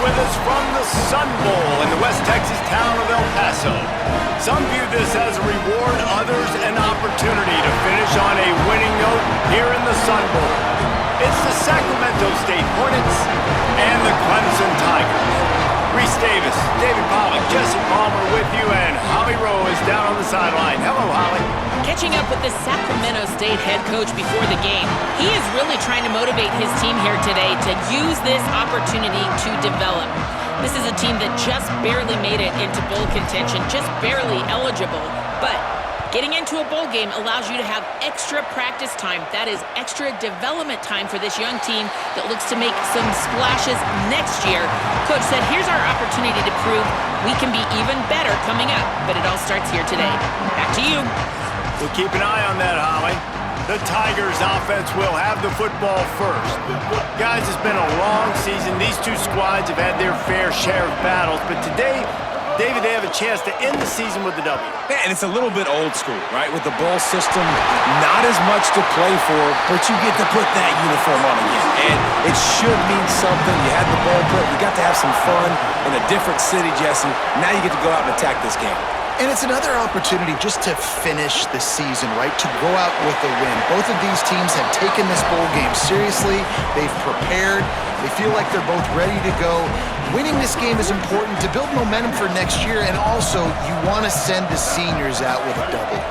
with us from the Sun Bowl in the West Texas town of El Paso. Some view this as a reward, others an opportunity to finish on a winning note here in the Sun Bowl. It's the Sacramento State Hornets and the Clemson Tigers. Reese Davis, David Pollack, Jesse Palmer with you, and Holly Rowe is down on the sideline. Hello, Holly. Catching up with the Sacramento State head coach before the game, he is really trying to motivate his team here today to use this opportunity to develop. This is a team that just barely made it into bowl contention, just barely eligible, but getting into a bowl game allows you to have extra practice time. That is extra development time for this young team that looks to make some splashes next year. Coach said, here's our opportunity to prove we can be even better coming up, but it all starts here today. Back to you. We'll keep an eye on that, Holly. The Tigers offense will have the football first. Guys, it's been a long season. These two squads have had their fair share of battles, but today, David, they have a chance to end the season with a W. Yeah, and it's a little bit old school, right? With the bowl system, not as much to play for, but you get to put that uniform on again. And it should mean something. You had the bowl put, you got to have some fun in a different city, Jesse. Now you get to go out and attack this game. And it's another opportunity just to finish the season, right? To go out with a win. Both of these teams have taken this bowl game seriously. They've prepared. They feel like they're both ready to go. Winning this game is important to build momentum for next year, and also you want to send the seniors out with a W.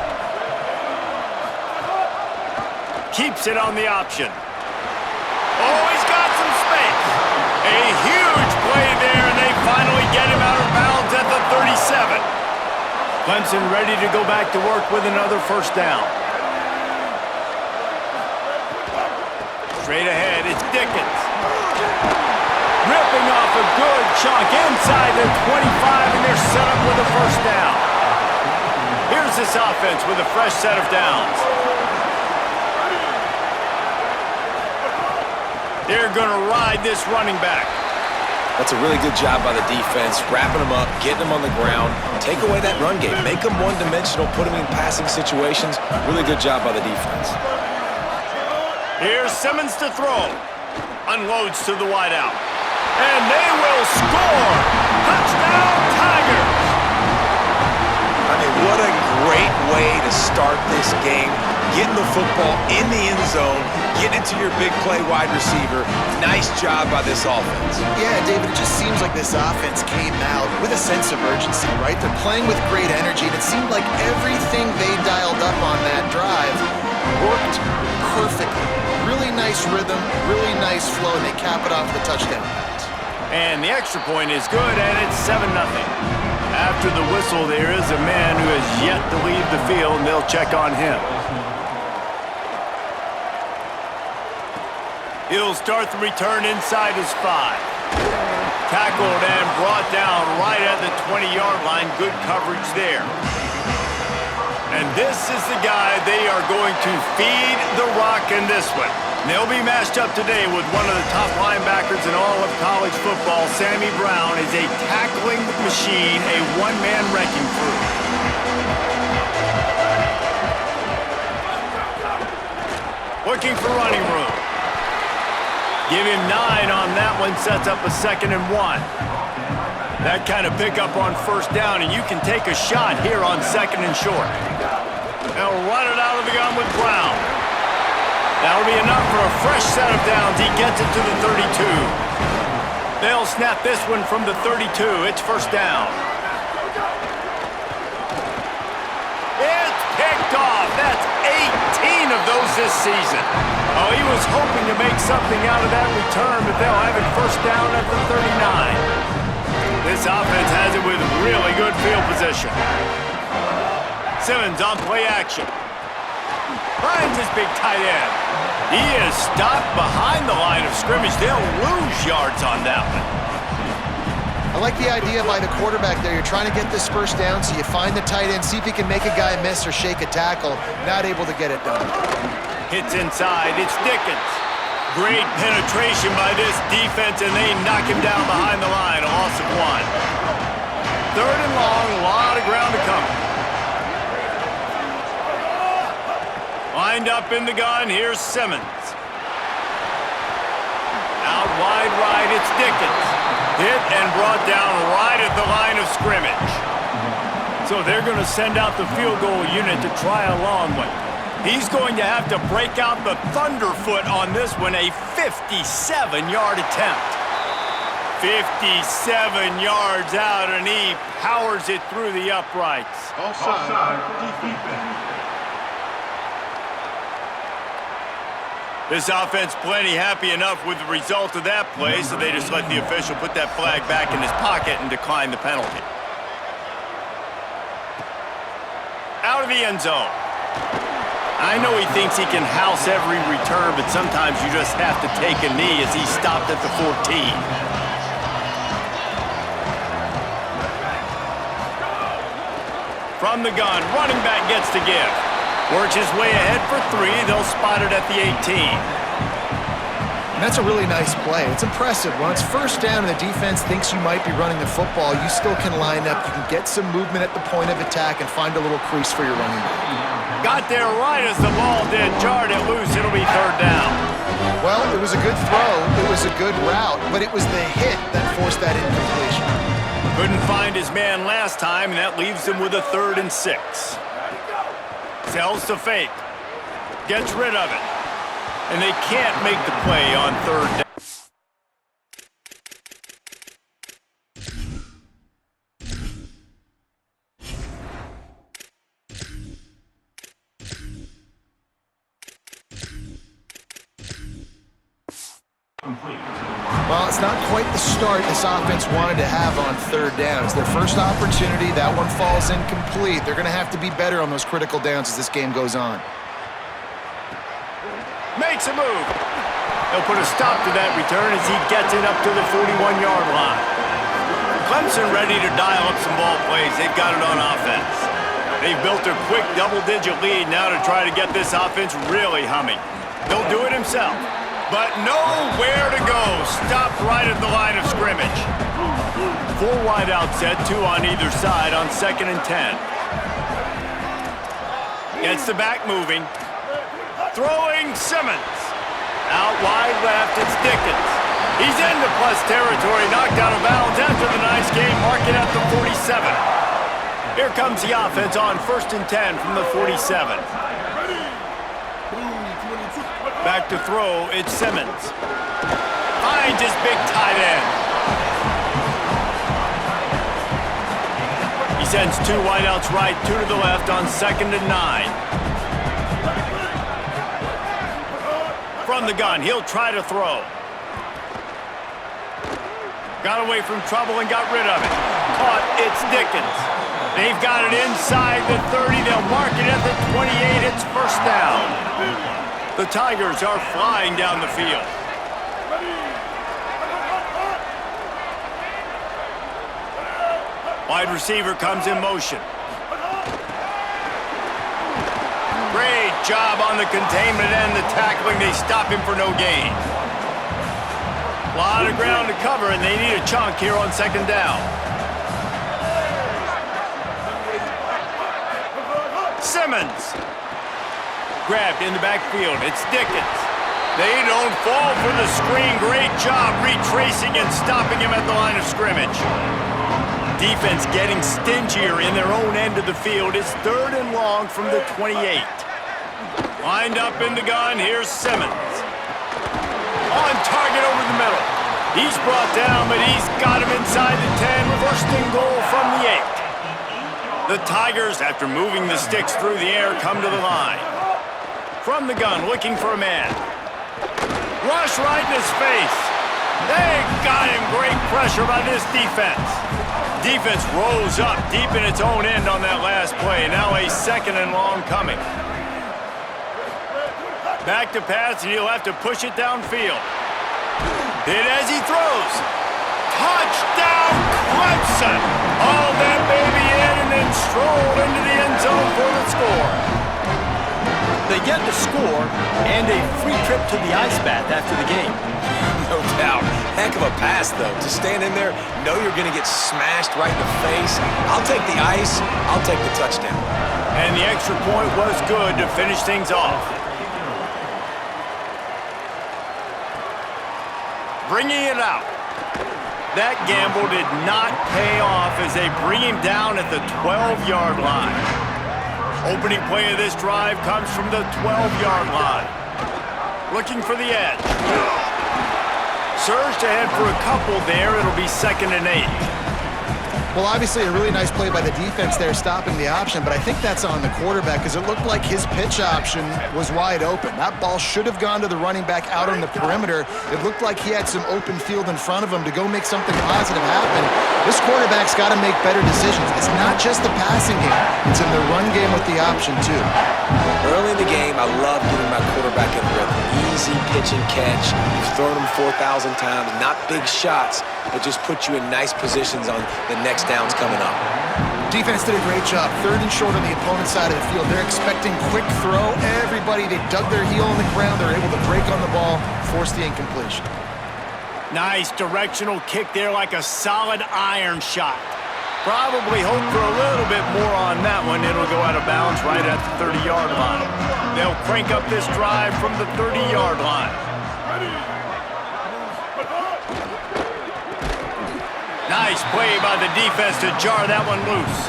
Keeps it on the option. Oh, he's got some space. A huge play there, and they finally get him out of bounds at the 37. Clemson ready to go back to work with another first down. Straight ahead, it's Dickens. Ripping off a good chunk inside the 25, and they're set up with a first down. Here's this offense with a fresh set of downs. They're going to ride this running back. That's a really good job by the defense, wrapping them up, getting them on the ground, take away that run game, make them one-dimensional, put them in passing situations. Really good job by the defense. Here's Simmons to throw. Unloads to the wideout. And they will score! Touchdown, Tigers! I mean, what a great way to start this game. Getting the football in the end zone, getting it to your big play wide receiver. Nice job by this offense. Yeah, David, it just seems like this offense came out with a sense of urgency, right? They're playing with great energy, and it seemed like everything they dialed up on that drive worked perfectly. Really nice rhythm, really nice flow, and they cap it off with a touchdown pass. And the extra point is good, and it's 7-0. After the whistle, there is a man who has yet to leave the field, and they'll check on him. He'll start the return inside his 5. Tackled and brought down right at the 20-yard line. Good coverage there. And this is the guy they are going to feed the rock in this one. They'll be matched up today with one of the top linebackers in all of college football. Sammy Brown is a tackling machine, a one-man wrecking crew. Looking for running room. Give him 9 on that one, sets up a 2nd and 1. That kind of pickup on first down, and you can take a shot here on 2nd and short. They'll run it out of the gun with Brown. That'll be enough for a fresh set of downs. He gets it to the 32. They'll snap this one from the 32. It's first down. It's picked off. That's 18 of those this season. Oh, he was hoping to make something out of that return, but they'll have it first down at the 39. This offense has it with really good field position. Simmons on play action. Finds his big tight end. He is stopped behind the line of scrimmage. They'll lose yards on that one. I like the idea by the quarterback there. You're trying to get this first down, so you find the tight end, see if he can make a guy miss or shake a tackle. Not able to get it done. Hits inside. It's Dickens. Great penetration by this defense, and they knock him down behind the line. A loss of 1. 3rd and long. A lot of ground to cover. Lined up in the gun. Here's Simmons. Out wide right. It's Dickens. Hit and brought down right at the line of scrimmage. So they're going to send out the field goal unit to try a long one. He's going to have to break out the thunderfoot on this one, a 57-yard attempt. 57 yards out, and he powers it through the uprights. Offside, defense. This offense plenty happy enough with the result of that play, so they just let the official put that flag back in his pocket and decline the penalty. Out of the end zone. I know he thinks he can house every return, but sometimes you just have to take a knee as he stopped at the 14. From the gun, running back gets to give. Works his way ahead for 3. They'll spot it at the 18. And that's a really nice play. It's impressive. When it's first down and the defense thinks you might be running the football, you still can line up. You can get some movement at the point of attack and find a little crease for your running back. Got there right as the ball did. Jarred it loose. It'll be third down. Well, it was a good throw. It was a good route, but it was the hit that forced that incompletion. Couldn't find his man last time, and that leaves him with a 3rd and 6. Sells to fake. Gets rid of it. And they can't make the play on 3rd down. Well, it's not quite the start this offense wanted to have on 3rd down. It's their first opportunity. That one falls incomplete. They're going to have to be better on those critical downs as this game goes on. Makes a move. He'll put a stop to that return as he gets it up to the 41-yard line. Clemson ready to dial up some ball plays. They've got it on offense. They've built a quick double-digit lead now to try to get this offense really humming. He'll do it himself. But nowhere to go. Stopped right at the line of scrimmage. 4 wide out set, 2 on either side on 2nd and 10. Gets the back moving. Throwing Simmons. Out wide left, it's Dickens. He's into plus territory, knocked out of bounds after the nice game, marking at the 47. Here comes the offense on 1st and 10 from the 47. Back to throw, it's Simmons. Finds his big tight end. He sends 2 wideouts right, 2 to the left on 2nd and 9. From the gun, he'll try to throw. Got away from trouble and got rid of it. Caught, it's Dickens. They've got it inside the 30. They'll mark it at the 28. It's first down. The Tigers are flying down the field. Wide receiver comes in motion. Great job on the containment and the tackling. They stop him for no gain. A lot of ground to cover, and they need a chunk here on 2nd down. Simmons. Grabbed in the backfield. It's Dickens. They don't fall for the screen. Great job retracing and stopping him at the line of scrimmage. Defense getting stingier in their own end of the field. It's 3rd and long from the 28. Lined up in the gun. Here's Simmons. On target over the middle. He's brought down, but he's got him inside the 10. First and goal from the 8. The Tigers, after moving the sticks through the air, come to the line. From the gun, looking for a man. Rush right in his face. They got him. Great pressure by this defense. Defense rose up deep in its own end on that last play. Now a 2nd and long coming. Back to pass, and he'll have to push it downfield. Hit as he throws. Touchdown, Clemson! Hauled that baby in and then strolled into the end zone for the score. They get the score and a free trip to the ice bath after the game. No doubt. Heck of a pass, though. To stand in there, know you're going to get smashed right in the face. I'll take the ice. I'll take the touchdown. And the extra point was good to finish things off. Bringing it out. That gamble did not pay off as they bring him down at the 12-yard line. Opening play of this drive comes from the 12-yard line. Looking for the edge. Surged ahead for a couple there. It'll be 2nd and 8. Well, obviously a really nice play by the defense there stopping the option, but I think that's on the quarterback because it looked like his pitch option was wide open. That ball should have gone to the running back out on the perimeter. It looked like he had some open field in front of him to go make something positive happen. This quarterback's got to make better decisions. It's not just the passing game. It's in the run game with the option, too. Early in the game, I love getting my quarterback in rhythm. Easy pitch and catch. You've thrown them 4,000 times. Not big shots, but just put you in nice positions on the next downs coming up. Defense did a great job. 3rd and short on the opponent's side of the field. They're expecting quick throw. Everybody, they dug their heel in the ground. They're able to break on the ball, force the incompletion. Nice directional kick there like a solid iron shot. Probably hope for a little bit more on that one. It'll go out of bounds right at the 30-yard line. They'll crank up this drive from the 30-yard line. Nice play by the defense to jar that one loose.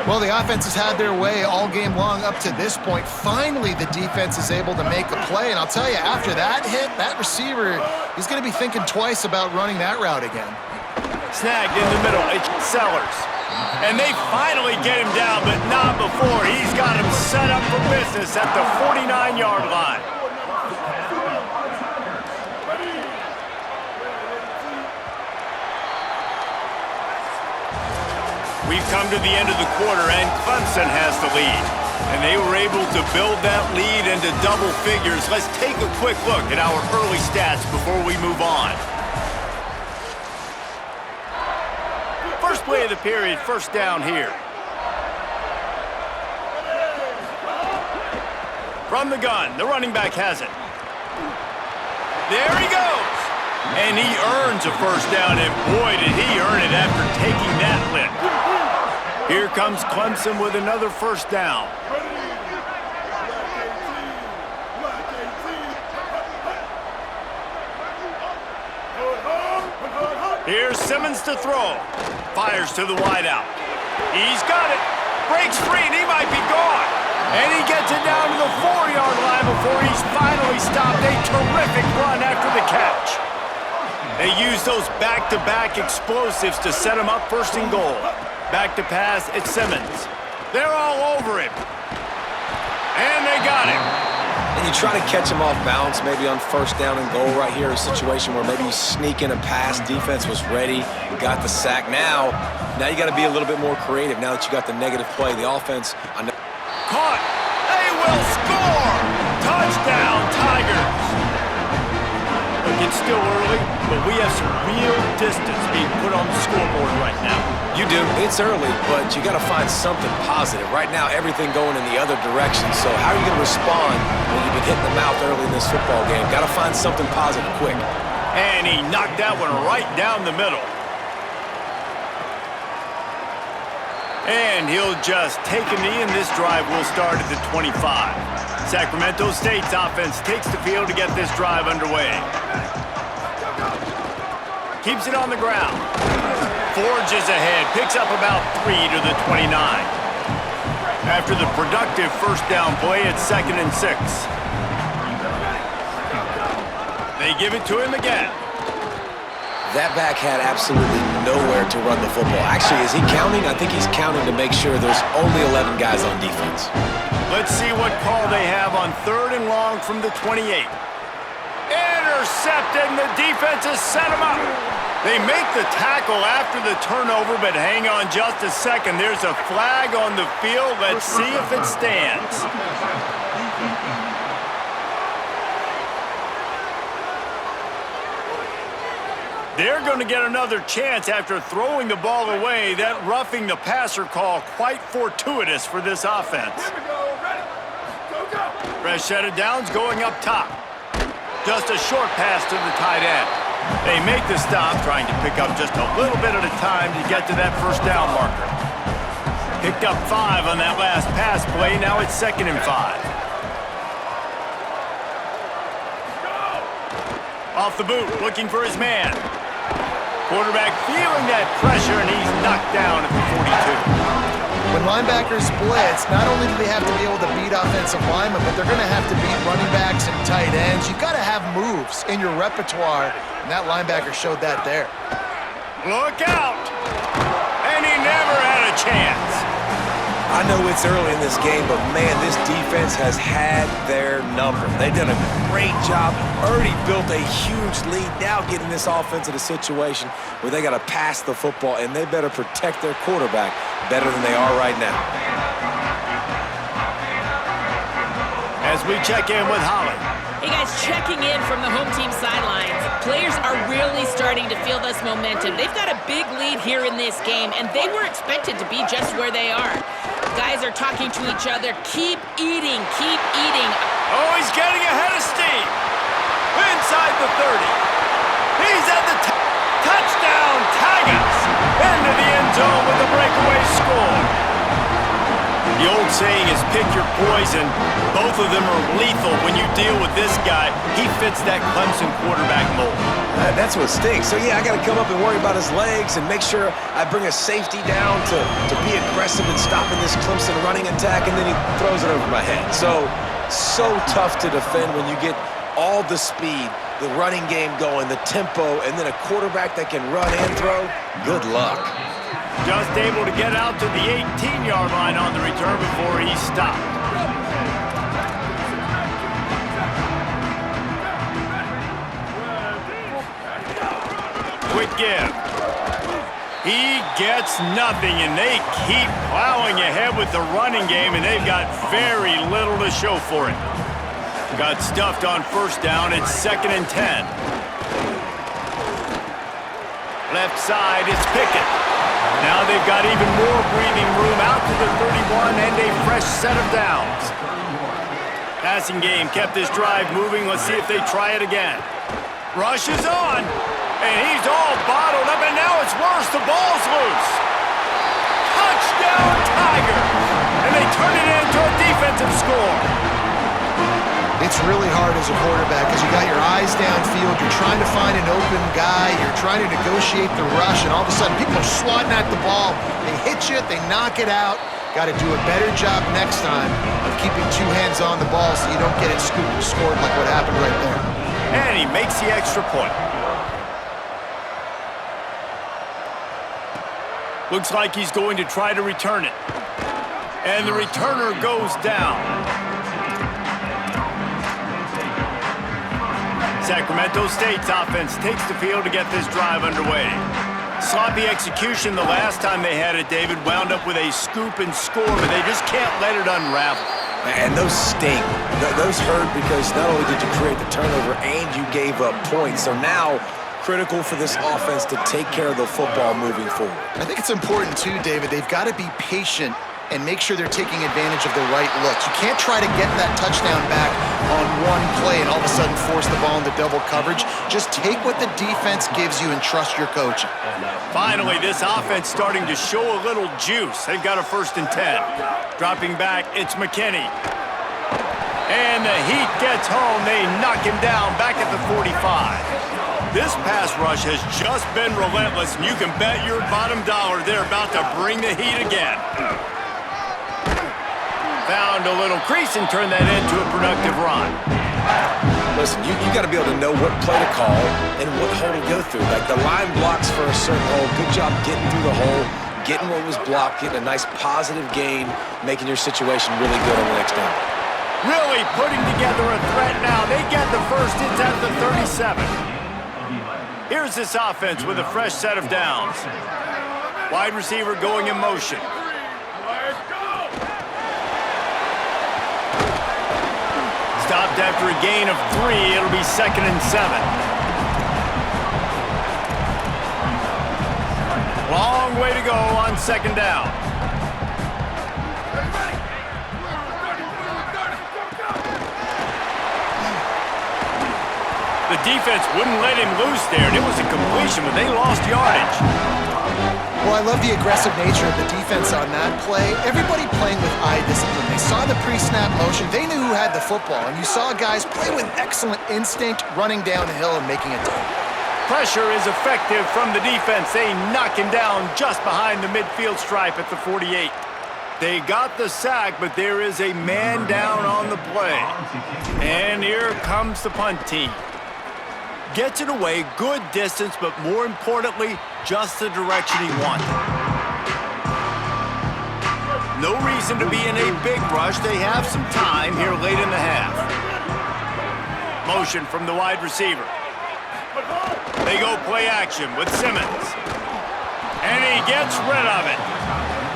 Well, the offense has had their way all game long up to this point. Finally, the defense is able to make a play. And I'll tell you, after that hit, that receiver, he's going to be thinking twice about running that route again. Snagged in the middle. It's Sellers. And they finally get him down, but not before. He's got him set up for business at the 49-yard line. We've come to the end of the quarter, and Clemson has the lead. And they were able to build that lead into double figures. Let's take a quick look at our early stats before we move on. First play of the period, 1st down here. From the gun, the running back has it. There he goes. And he earns a 1st down, and boy, did he earn it after taking that lick. Here comes Clemson with another 1st down. Here's Simmons to throw. Fires to the wideout. He's got it. Breaks free, and he might be gone. And he gets it down to the 4-yard line before he's finally stopped. A terrific run after the catch. They use those back-to-back explosives to set him up 1st and goal. Back to pass, it's Simmons. They're all over him. And they got him. And you try to catch him off balance, maybe on 1st down and goal right here, a situation where maybe you sneak in a pass, defense was ready, got the sack. Now you got to be a little bit more creative now that you got the negative play. The offense... Caught. They will score. Touchdown, Tigers. Look, it's still early, but we have some real distance being put on the scoreboard right now. You do. It's early, but you got to find something positive. Right now, everything going in the other direction. So how are you going to respond when you've been hitting the mouth early in this football game? Got to find something positive quick. And he knocked that one right down the middle. And he'll just take a knee, and this drive will start at the 25. Sacramento State's offense takes the field to get this drive underway. Keeps it on the ground. Forges ahead, picks up about 3 to the 29. After the productive 1st down play, it's 2nd and 6. They give it to him again. That back had absolutely nowhere to run the football. Actually, is he counting? I think he's counting to make sure there's only 11 guys on defense. Let's see what call they have on 3rd and long from the 28. Intercepted, and the defense has set him up. They make the tackle after the turnover, but hang on just a second. There's a flag on the field. Let's see if it stands. They're going to get another chance after throwing the ball away. That roughing the passer call quite fortuitous for this offense. Fresh set of downs going up top. Just a short pass to the tight end. They make the stop, trying to pick up just a little bit at a time to get to that 1st down marker. Picked up 5 on that last pass play. Now it's 2nd and 5. Off the boot, looking for his man. Quarterback feeling that pressure, and he's knocked down at the 42. When linebackers blitz, not only do they have to be able to beat offensive linemen, but they're going to have to beat running backs and tight ends. You've got to have moves in your repertoire, and that linebacker showed that there. Look out! And he never had a chance. I know it's early in this game, but man, this defense has had their number. They've done a great job, already built a huge lead, now getting this offense in a situation where they got to pass the football, and they better protect their quarterback better than they are right now. As we check in with Holly. Hey guys, checking in from the home team sidelines. Players are really starting to feel this momentum. They've got a big lead here in this game, and they were expected to be just where they are. Guys are talking to each other. Keep eating, keep eating. Oh, he's getting ahead of steam. Inside the 30. He's at the touchdown. Tigers into the end zone with a breakaway score. The old saying is pick your poison. Both of them are lethal when you deal with this guy. He fits that Clemson quarterback mold. That's what stinks. So, yeah, I got to come up and worry about his legs and make sure I bring a safety down to be aggressive in stopping this Clemson running attack, and then he throws it over my head. So tough to defend when you get all the speed, the running game going, the tempo, and then a quarterback that can run and throw. Good luck. Just able to get out to the 18-yard line on the return before he stopped. Quick give. He gets nothing, and they keep plowing ahead with the running game, and they've got very little to show for it. Got stuffed on first down. It's 2nd and 10. Left side, it's Pickett. Now they've got even more breathing room out to the 31 and a fresh set of downs. Passing game kept this drive moving. Let's see if they try it again. Rush is on, and he's all bottled up, and now it's worse. The ball's loose. Touchdown, Tigers! And they turn it into a defensive score. It's really hard as a quarterback because you got your eyes downfield, you're trying to find an open guy, you're trying to negotiate the rush, and all of a sudden people are swatting at the ball. They hit you, they knock it out. Got to do a better job next time of keeping two hands on the ball so you don't get it scooped and scored like what happened right there. And he makes the extra point. Looks like he's going to try to return it. And the returner goes down. Sacramento State's offense takes the field to get this drive underway. Sloppy execution the last time they had it, David, wound up with a scoop and score, but they just can't let it unravel. And those sting. Those hurt because not only did you create the turnover and you gave up points. So now, critical for this offense to take care of the football moving forward. I think it's important too, David. They've got to be patient and make sure they're taking advantage of the right looks. You can't try to get that touchdown back on one play and all of a sudden force the ball into double coverage. Just take what the defense gives you and trust your coaching. Finally, this offense starting to show a little juice. They've got a 1st and 10. Dropping back, it's McKinney. And the heat gets home. They knock him down back at the 45. This pass rush has just been relentless, and you can bet your bottom dollar they're about to bring the heat again. Found a little crease and turned that into a productive run. Listen, you got to be able to know what play to call and what hole to go through. Like the line blocks for a certain hole. Good job getting through the hole, getting what was blocked, getting a nice positive gain, making your situation really good on the next down. Really putting together a threat now. They get the first. It's at the 37. Here's this offense with a fresh set of downs. Wide receiver going in motion. Stopped after a gain of 3. It'll be 2nd and 7. Long way to go on 2nd down. The defense wouldn't let him loose there, and it was a completion, but they lost yardage. Well, I love the aggressive nature of the defense on that play. Everybody playing with eye discipline. They saw the pre-snap motion. They knew who had the football, and you saw guys play with excellent instinct, running down the hill and making a tackle. Pressure is effective from the defense. They knock him down just behind the midfield stripe at the 48. They got the sack, but there is a man down on the play. And here comes the punt team. Gets it away, good distance, but more importantly, just the direction he wanted. No reason to be in a big rush. They have some time here late in the half. Motion from the wide receiver. They go play action with Simmons. And he gets rid of it.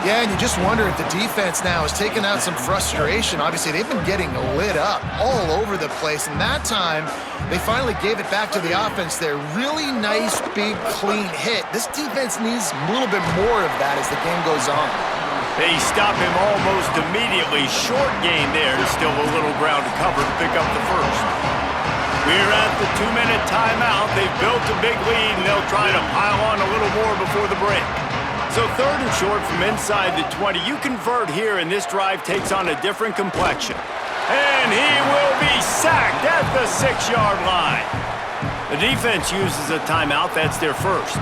Yeah, and you just wonder if the defense now has taken out some frustration. Obviously, they've been getting lit up all over the place, and that time, they finally gave it back to the offense there. Really nice, big, clean hit. This defense needs a little bit more of that as the game goes on. They stop him almost immediately. Short gain there, and still a little ground to cover to pick up the first. We're at the 2-minute timeout. They've built a big lead, and they'll try to pile on a little more before the break. So 3rd and short from inside the 20. You convert here, and this drive takes on a different complexion. And he will be sacked at the 6-yard line. The defense uses a timeout. That's their first.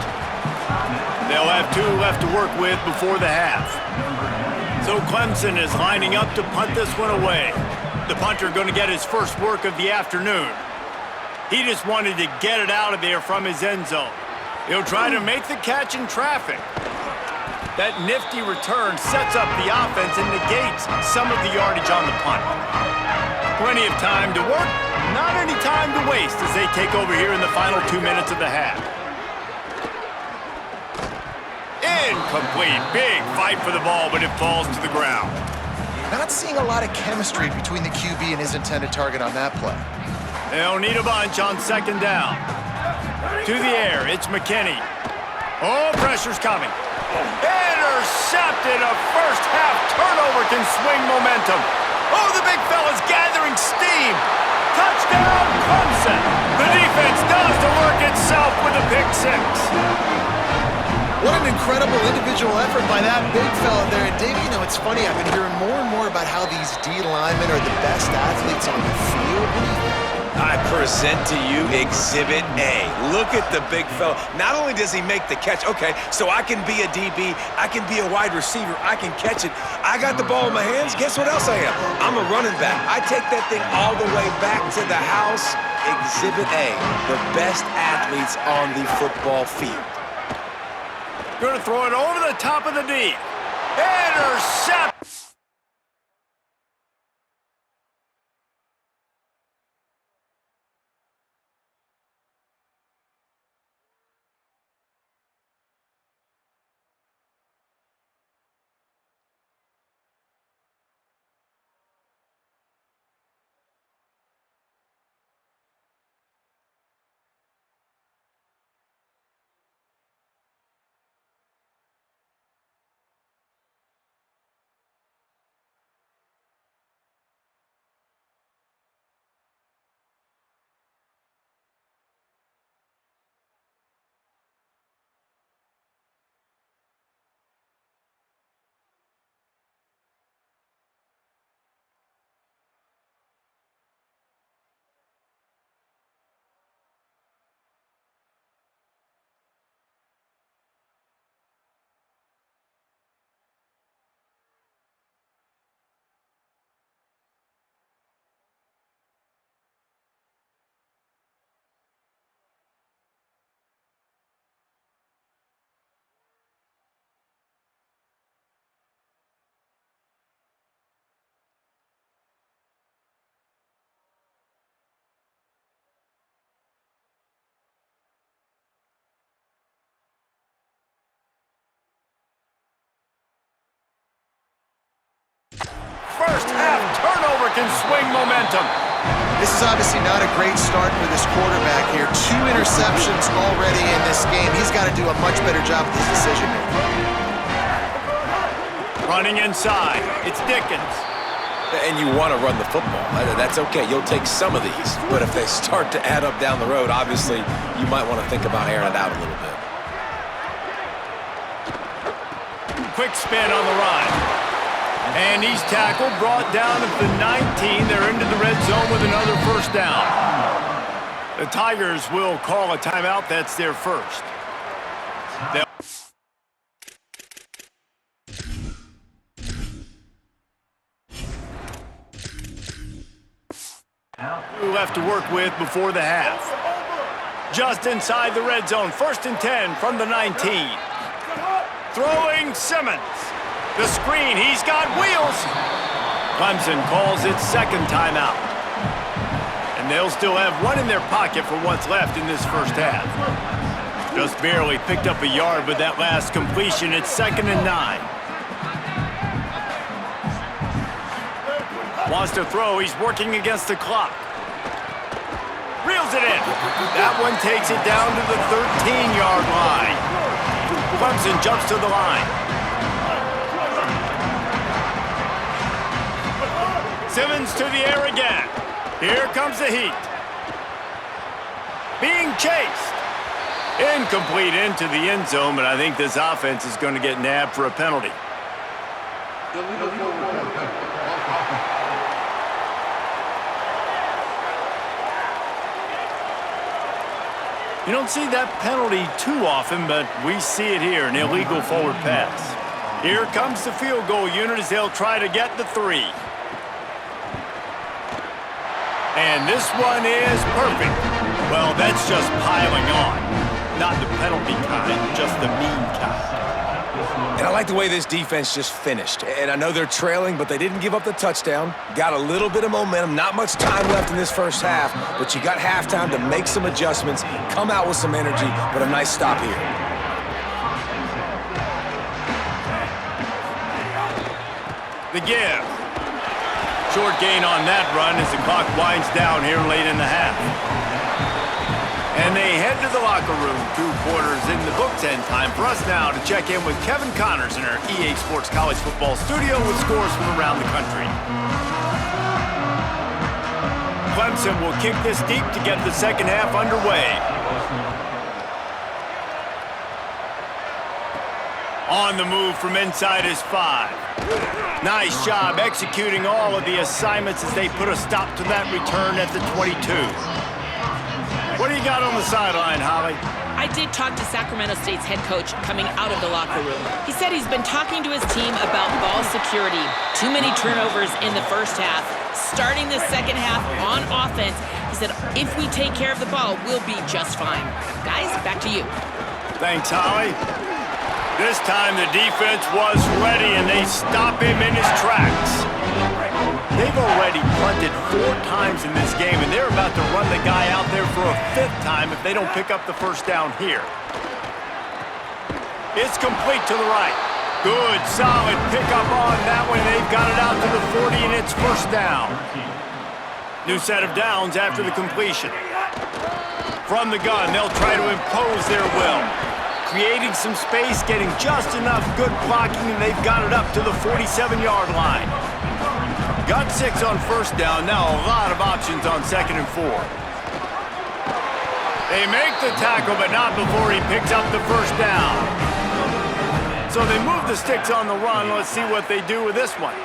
They'll have 2 left to work with before the half. So Clemson is lining up to punt this one away. The punter going to get his first work of the afternoon. He just wanted to get it out of there from his end zone. He'll try to make the catch in traffic. That nifty return sets up the offense and negates some of the yardage on the punt. Plenty of time to work, not any time to waste as they take over here in the final 2 minutes of the half. Incomplete. Big fight for the ball, but it falls to the ground. Not seeing a lot of chemistry between the QB and his intended target on that play. They'll need a bunch on 2nd down. To the air, it's McKinney. Oh, pressure's coming. Intercepted. A first-half turnover can swing momentum. Oh, the big fella's gathering steam. Touchdown, Clemson. The defense does the work itself with a pick 6. What an incredible individual effort by that big fella there. And Dave, you know, it's funny. I've been hearing more and more about how these D linemen are the best athletes on the field. What do you think? I present to you Exhibit A. Look at the big fella. Not only does he make the catch, okay, so I can be a DB, I can be a wide receiver, I can catch it. I got the ball in my hands. Guess what else I am? I'm a running back. I take that thing all the way back to the house. Exhibit A, the best athletes on the football field. Going to throw it over the top of the D. Intercept. First half turnover can swing momentum. This is obviously not a great start for this quarterback here. 2 interceptions already in this game. He's got to do a much better job with his decision-making. Running inside, it's Dickens. And you want to run the football. That's okay. You'll take some of these. But if they start to add up down the road, obviously, you might want to think about airing it out a little bit. Quick spin on the run. And he's tackled, brought down at the 19. They're into the red zone with another first down. The Tigers will call a timeout. That's their first. Left to work with before the half. Just inside the red zone. 1st and 10 from the 19. Throwing Simmons. The screen. He's got wheels. Clemson calls its second timeout. And they'll still have one in their pocket for what's left in this first half. Just barely picked up a yard with that last completion. It's 2nd and 9. Wants to throw. He's working against the clock. Reels it in. That one takes it down to the 13-yard line. Clemson jumps to the line. Simmons to the air again. Here comes the heat. Being chased. Incomplete into the end zone, but I think this offense is going to get nabbed for a penalty. You don't see that penalty too often, but we see it here, an illegal forward pass. Here comes the field goal unit as they'll try to get the 3. And this one is perfect. Well, that's just piling on. Not the penalty kind, just the mean kind. And I like the way this defense just finished. And I know they're trailing, but they didn't give up the touchdown. Got a little bit of momentum. Not much time left in this first half, but you got halftime to make some adjustments, come out with some energy, but a nice stop here. The give. Short gain on that run as the clock winds down here late in the half. And they head to the locker room. 2 quarters in the books, and time for us now to check in with Kevin Connors in our EA Sports College Football studio with scores from around the country. Clemson will kick this deep to get the second half underway. On the move from inside his 5. Nice job executing all of the assignments as they put a stop to that return at the 22. What do you got on the sideline, Holly? I did talk to Sacramento State's head coach coming out of the locker room. He said he's been talking to his team about ball security. Too many turnovers in the first half. Starting the second half on offense, he said if we take care of the ball, we'll be just fine. Guys, back to you. Thanks, Holly. This time the defense was ready, and they stop him in his tracks. They've already punted 4 times in this game, and they're about to run the guy out there for a 5th time if they don't pick up the first down here. It's complete to the right. Good, solid pickup on that one. They've got it out to the 40, and it's first down. New set of downs after the completion. From the gun, they'll try to impose their will. Creating some space, getting just enough good blocking, and they've got it up to the 47-yard line. Got 6 on first down, now a lot of options on 2nd and 4. They make the tackle, but not before he picks up the first down. So they move the sticks on the run. Let's see what they do with this one.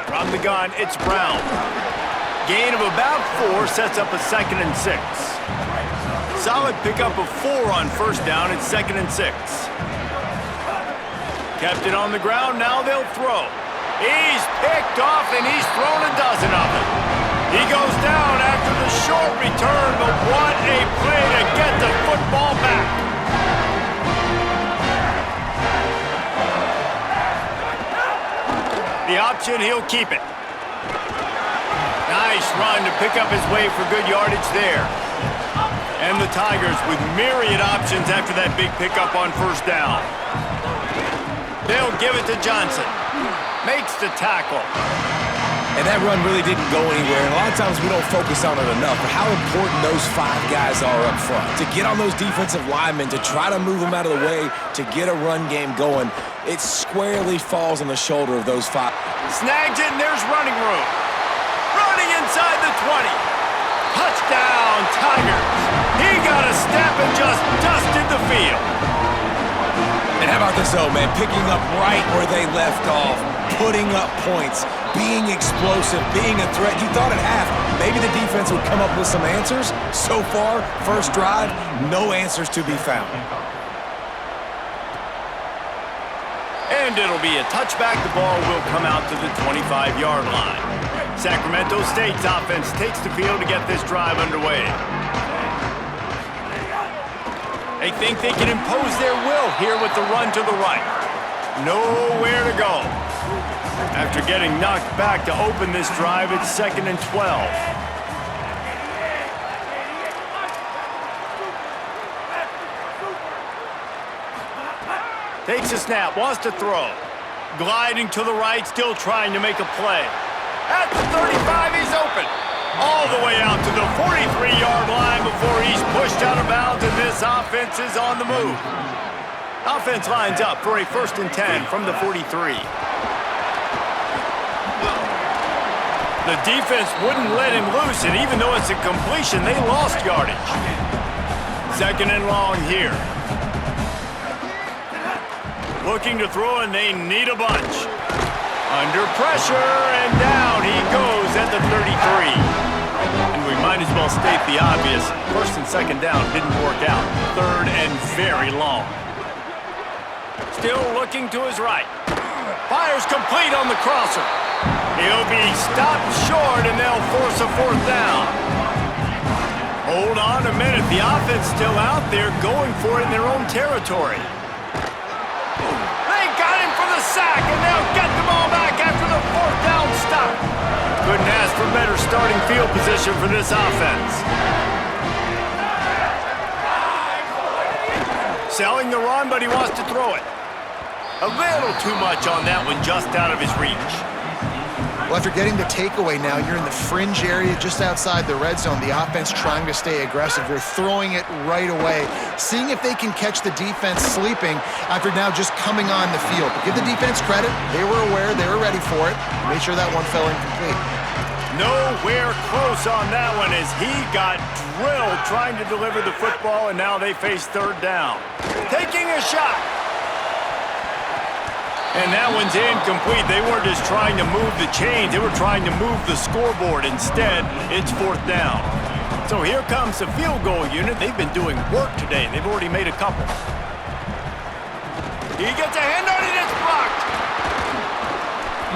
From the gun, it's Brown. Gain of about 4 sets up a 2nd and 6. Solid pickup of 4 on first down. It's 2nd and 6. Kept it on the ground, now they'll throw. He's picked off, and he's thrown a dozen of them. He goes down after the short return, but what a play to get the football back. The option, he'll keep it. Nice run to pick up his way for good yardage there. And the Tigers with myriad options after that big pickup on first down. They'll give it to Johnson. Makes the tackle. And that run really didn't go anywhere. And a lot of times we don't focus on it enough, but how important those 5 guys are up front. To get on those defensive linemen, to try to move them out of the way, to get a run game going, it squarely falls on the shoulder of those 5. Snags it, and there's running room. Running inside the 20. Touchdown, Tigers. He got a step and just dusted the field. And how about this, though, man? Picking up right where they left off, putting up points. being explosive, being a threat. You thought at half maybe the defense would come up with some answers. So far, first drive, no answers to be found. And it'll be a touchback. The ball will come out to the 25-yard line. Sacramento State's offense takes the field to get this drive underway. They think they can impose their will here with the run to the right. Nowhere to go. After getting knocked back to open this drive, it's 2nd and 12. Takes a snap, wants to throw. Gliding to the right, still trying to make a play. At the 35, he's open. All the way out to the 43-yard line before he's pushed out of bounds, and this offense is on the move. Offense lines up for a 1st and 10 from the 43. The defense wouldn't let him loose, and even though it's a completion, they lost yardage. 2nd and long here. Looking to throw, and they need a bunch. Under pressure, and down he goes at the 33. And we might as well state the obvious. 1st and 2nd down didn't work out. 3rd and very long. Still looking to his right. Fires complete on the crosser. He'll be stopped short, and they'll force a 4th down. Hold on a minute. The offense still out there going for it in their own territory. They got him for the sack, and they'll get the ball back after the 4th down stop. Couldn't ask for better starting field position for this offense. Selling the run, but he wants to throw it. A little too much on that one, just out of his reach. Well, after getting the takeaway now, you're in the fringe area just outside the red zone. The offense trying to stay aggressive. They're throwing it right away, seeing if they can catch the defense sleeping after now just coming on the field. But give the defense credit. They were aware. They were ready for it. Made sure that one fell incomplete. Nowhere close on that one as he got drilled trying to deliver the football, and now they face 3rd down. Taking a shot. And that one's incomplete. They weren't just trying to move the chains. They were trying to move the scoreboard. Instead, it's 4th down. So here comes the field goal unit. They've been doing work today. They've already made a couple. He gets a hand on it. It's blocked.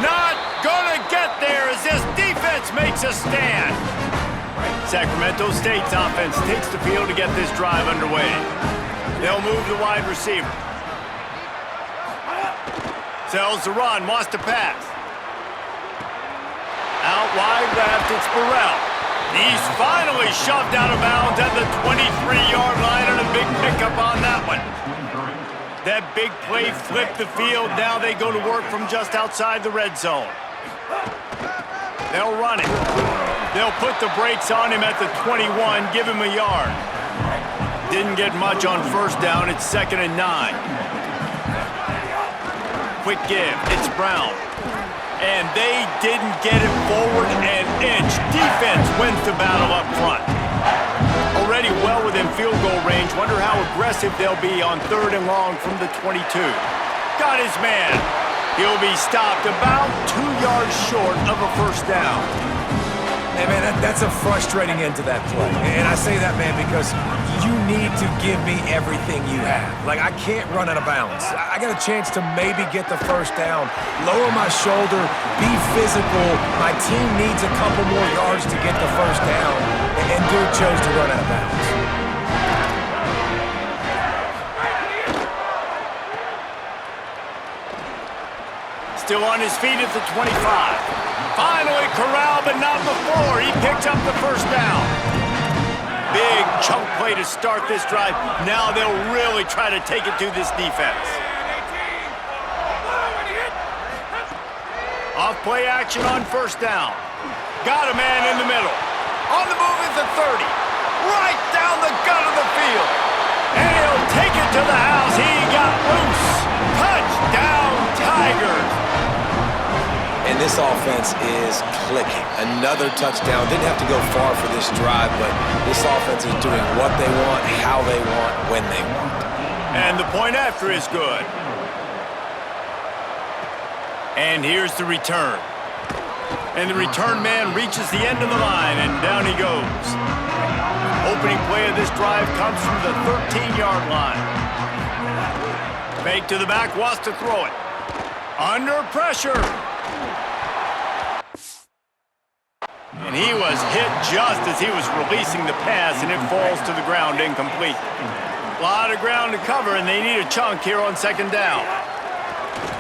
Not gonna get there as this defense makes a stand. Sacramento State's offense takes the field to get this drive underway. They'll move the wide receiver. Sells the run, wants to pass. Out wide left, it's Burrell. He's finally shoved out of bounds at the 23-yard line, and a big pickup on that one. That big play flipped the field. Now they go to work from just outside the red zone. They'll run it. They'll put the brakes on him at the 21, give him a yard. Didn't get much on 1st down. It's 2nd and 9. Quick give, it's Brown. And they didn't get it forward an inch. Defense wins the battle up front. Already well within field goal range. Wonder how aggressive they'll be on 3rd and long from the 22. Got his man. He'll be stopped about 2 yards short of a 1st down. Hey, man, that's a frustrating end to that play. And I say that, man, because you need to give me everything you have. Like, I can't run out of bounds. I got a chance to maybe get the 1st down, lower my shoulder, be physical. My team needs a couple more yards to get the 1st down, and dude chose to run out of bounds. Still on his feet at the 25. Finally corralled, but not before. He picks up the 1st down. Big chunk play to start this drive. Now they'll really try to take it to this defense. Off play action on 1st down. Got a man in the middle. On the move at the 30. Right down the gut of the field. And he'll take it to the house. He got loose. Touchdown, Tigers. And this offense is clicking. Another touchdown. Didn't have to go far for this drive, but this offense is doing what they want, how they want, when they want. And the point after is good. And here's the return. And the return man reaches the end of the line, and down he goes. Opening play of this drive comes from the 13-yard line. Fake to the back, wants to throw it. Under pressure. And he was hit just as he was releasing the pass, and it falls to the ground incomplete. A lot of ground to cover, and they need a chunk here on second down.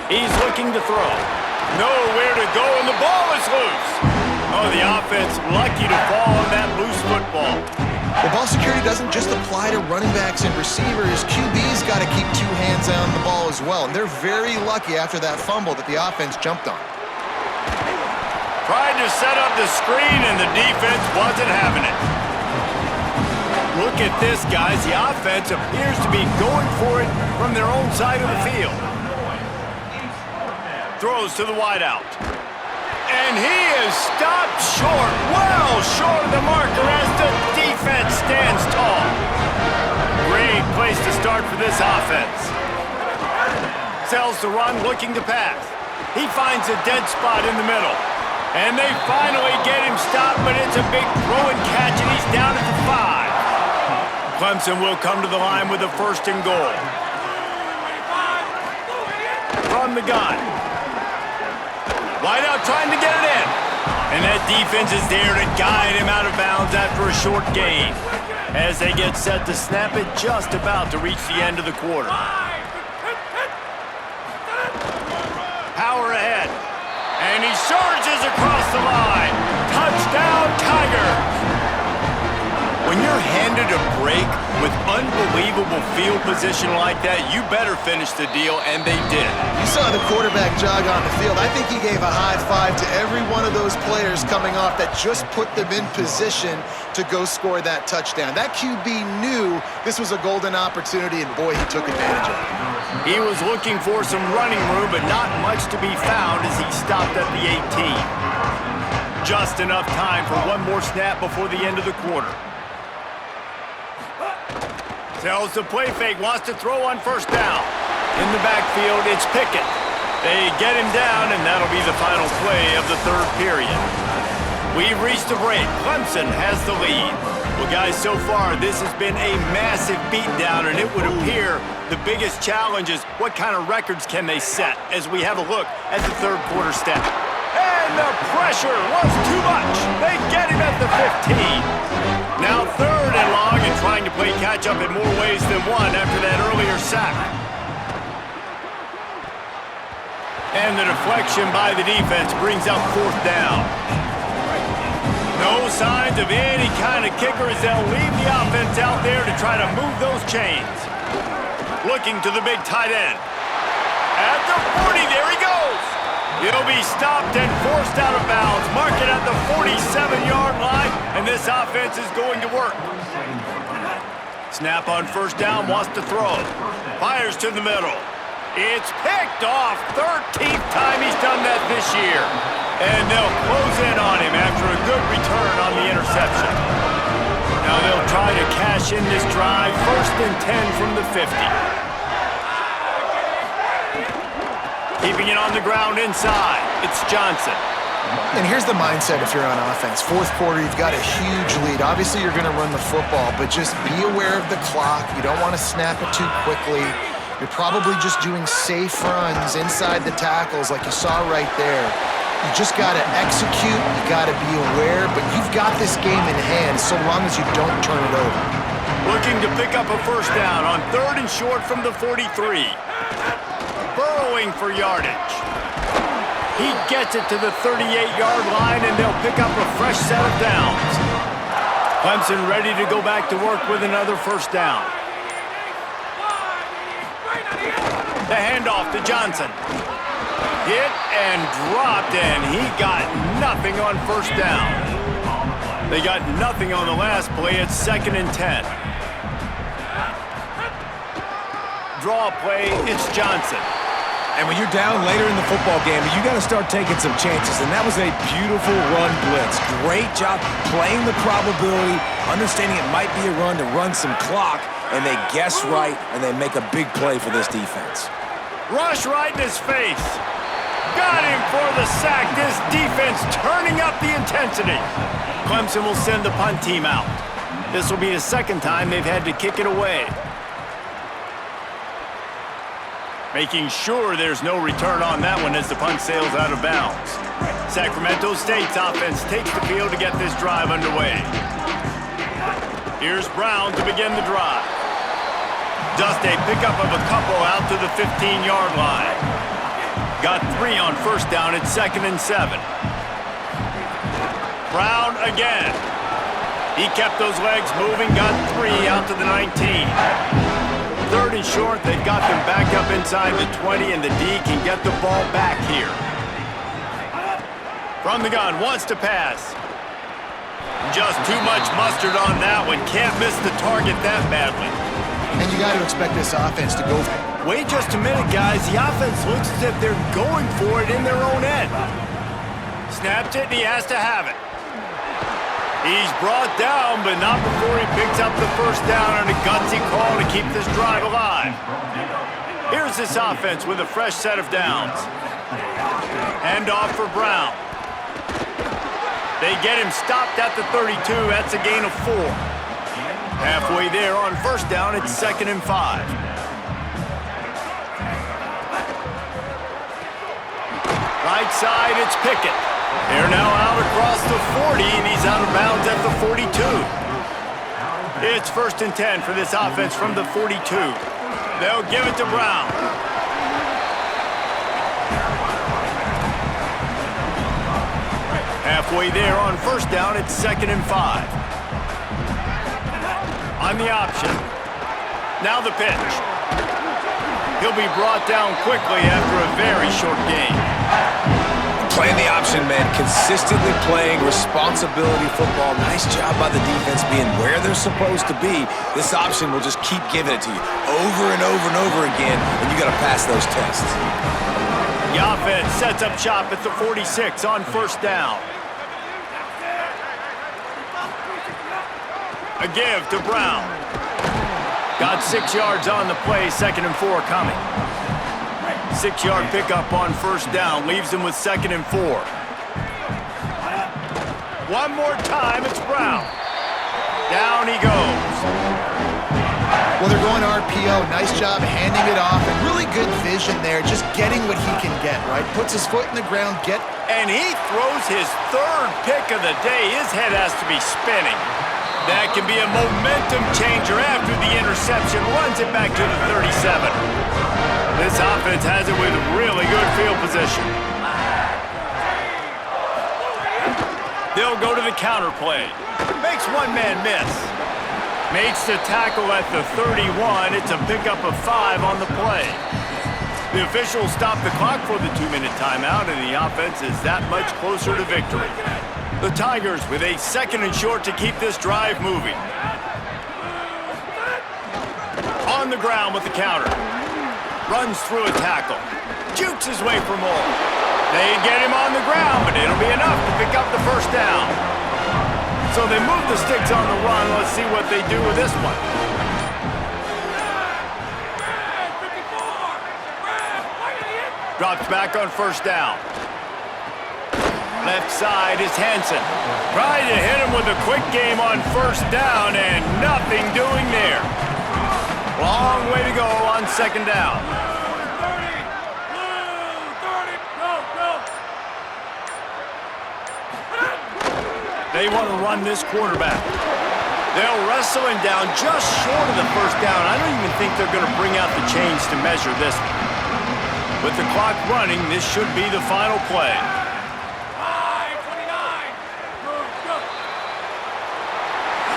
He's looking to throw. Nowhere to go, and the ball is loose. Oh, the offense lucky to fall on that loose football. Well, ball security doesn't just apply to running backs and receivers. QB's got to keep two hands on the ball as well, and they're very lucky after that fumble that the offense jumped on. Tried to set up the screen, and the defense wasn't having it. Look at this, guys. The offense appears to be going for it from their own side of the field. Throws to the wideout. And he is stopped short, well short of the marker as the defense stands tall. Great place to start for this offense. Sells the run, looking to pass. He finds a dead spot in the middle. And they finally get him stopped, but it's a big throw and catch, and he's down at the 5. Clemson will come to the line with a 1st and goal. From the gun. Wideout trying to get it in. And that defense is there to guide him out of bounds after a short gain. As they get set to snap it, just about to reach the end of the quarter. Power ahead. And he surges across the line. Touchdown, Tigers! When you're handed a break with unbelievable field position like that, you better finish the deal, and they did. You saw the quarterback jog on the field. I think he gave a high five to every one of those players coming off that just put them in position to go score that touchdown. That QB knew this was a golden opportunity, and boy, he took advantage of it. He was looking for some running room, but not much to be found as he stopped at the 18. Just enough time for one more snap before the end of the quarter. Tells the play fake, wants to throw on 1st down. In the backfield, it's Pickett. They get him down, and that'll be the final play of the 3rd period. We've reached the break. Clemson has the lead. Well, guys, so far, this has been a massive beatdown, and it would appear the biggest challenge is what kind of records can they set as we have a look at the 3rd quarter step. And the pressure was too much. They get him at the 15. Now 3rd and long, and trying to play catch-up in more ways than one after that earlier sack. And the deflection by the defense brings up 4th down. No signs of any kind of kicker as they'll leave the offense out there to try to move those chains. Looking to the big tight end. At the 40, there he goes. He'll be stopped and forced out of bounds. Mark it at the 47-yard line, and this offense is going to work. Snap on 1st down, wants to throw. Fires to the middle. It's picked off. 13th time he's done that this year. And they'll close in on him after a good return on the interception. Now they'll try to cash in this drive. 1st and 10 from the 50. Keeping it on the ground inside. It's Johnson. And here's the mindset if you're on offense. 4th quarter, you've got a huge lead. Obviously, you're going to run the football, but just be aware of the clock. You don't want to snap it too quickly. You're probably just doing safe runs inside the tackles like you saw right there. You just got to execute. You got to be aware, but you've got this game in hand so long as you don't turn it over. Looking to pick up a 1st down on 3rd and short from the 43. Burrowing for yardage. He gets it to the 38-yard line, and they'll pick up a fresh set of downs. Clemson ready to go back to work with another 1st down. The handoff to Johnson. Hit and dropped, and he got nothing on 1st down. They got nothing on the last play. It's 2nd and 10. Draw play, it's Johnson. And when you're down later in the football game, you got to start taking some chances. And that was a beautiful run blitz. Great job playing the probability, understanding it might be a run to run some clock, and they guess right, and they make a big play for this defense. Rush right in his face. Got him for the sack. This defense turning up the intensity. Clemson will send the punt team out. This will be the second time they've had to kick it away. Making sure there's no return on that one as the punt sails out of bounds. Sacramento State's offense takes the field to get this drive underway. Here's Brown to begin the drive. Just a pickup of a couple out to the 15-yard line. Got 3 on first down at 2nd and 7. Brown again. He kept those legs moving, got 3 out to the 19. 3rd and short, they've got them back up inside the 20, and the D can get the ball back here. From the gun, wants to pass. Just too much mustard on that one. Can't miss the target that badly. And you got to expect this offense to go. Wait just a minute, guys. The offense looks as if they're going for it in their own end. Snapped it, and he has to have it. He's brought down, but not before he picks up the first down on a gutsy call to keep this drive alive. Here's this offense with a fresh set of downs. Hand off for Brown. They get him stopped at the 32. That's a gain of 4. Halfway there on first down, it's 2nd and 5. Right side, it's Pickett. They're now out across the 40, and he's out of bounds at the 42. It's 1st and 10 for this offense from the 42. They'll give it to Brown. Halfway there on first down, it's 2nd and 5. On the option. Now the pitch. He'll be brought down quickly after a very short game. Playing the option, man. Consistently playing responsibility football. Nice job by the defense being where they're supposed to be. This option will just keep giving it to you over and over and over again, and you got to pass those tests. The offense sets up shop at the 46 on first down. A give to Brown. Got 6 yards on the play, 2nd and 4 coming. 6-yard pickup on first down, leaves him with 2nd and 4. One more time, it's Brown. Down he goes. Well, they're going RPO. Nice job handing it off, and really good vision there, just getting what he can get, right? Puts his foot in the ground, and he throws his 3rd pick of the day. His head has to be spinning. That can be a momentum changer after the interception. Runs it back to the 37. This offense has it with really good field position. They'll go to the counter play. Makes one man miss. Makes the tackle at the 31. It's a pickup of 5 on the play. The officials stop the clock for the 2-minute timeout, and the offense is that much closer to victory. The Tigers with a 2nd and short to keep this drive moving. On the ground with the counter. Runs through a tackle. Jukes his way for more. They get him on the ground, but it'll be enough to pick up the first down. So they move the sticks on the run. Let's see what they do with this one. Drops back on first down. Left side is Hansen. Trying to hit him with a quick game on first down, and nothing doing there. Long way to go on 2nd down. They want to run this quarterback. They'll wrestle him down just short of the first down. I don't even think they're going to bring out the chains to measure this one. With the clock running, this should be the final play.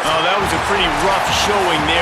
Oh, that was a pretty rough showing there.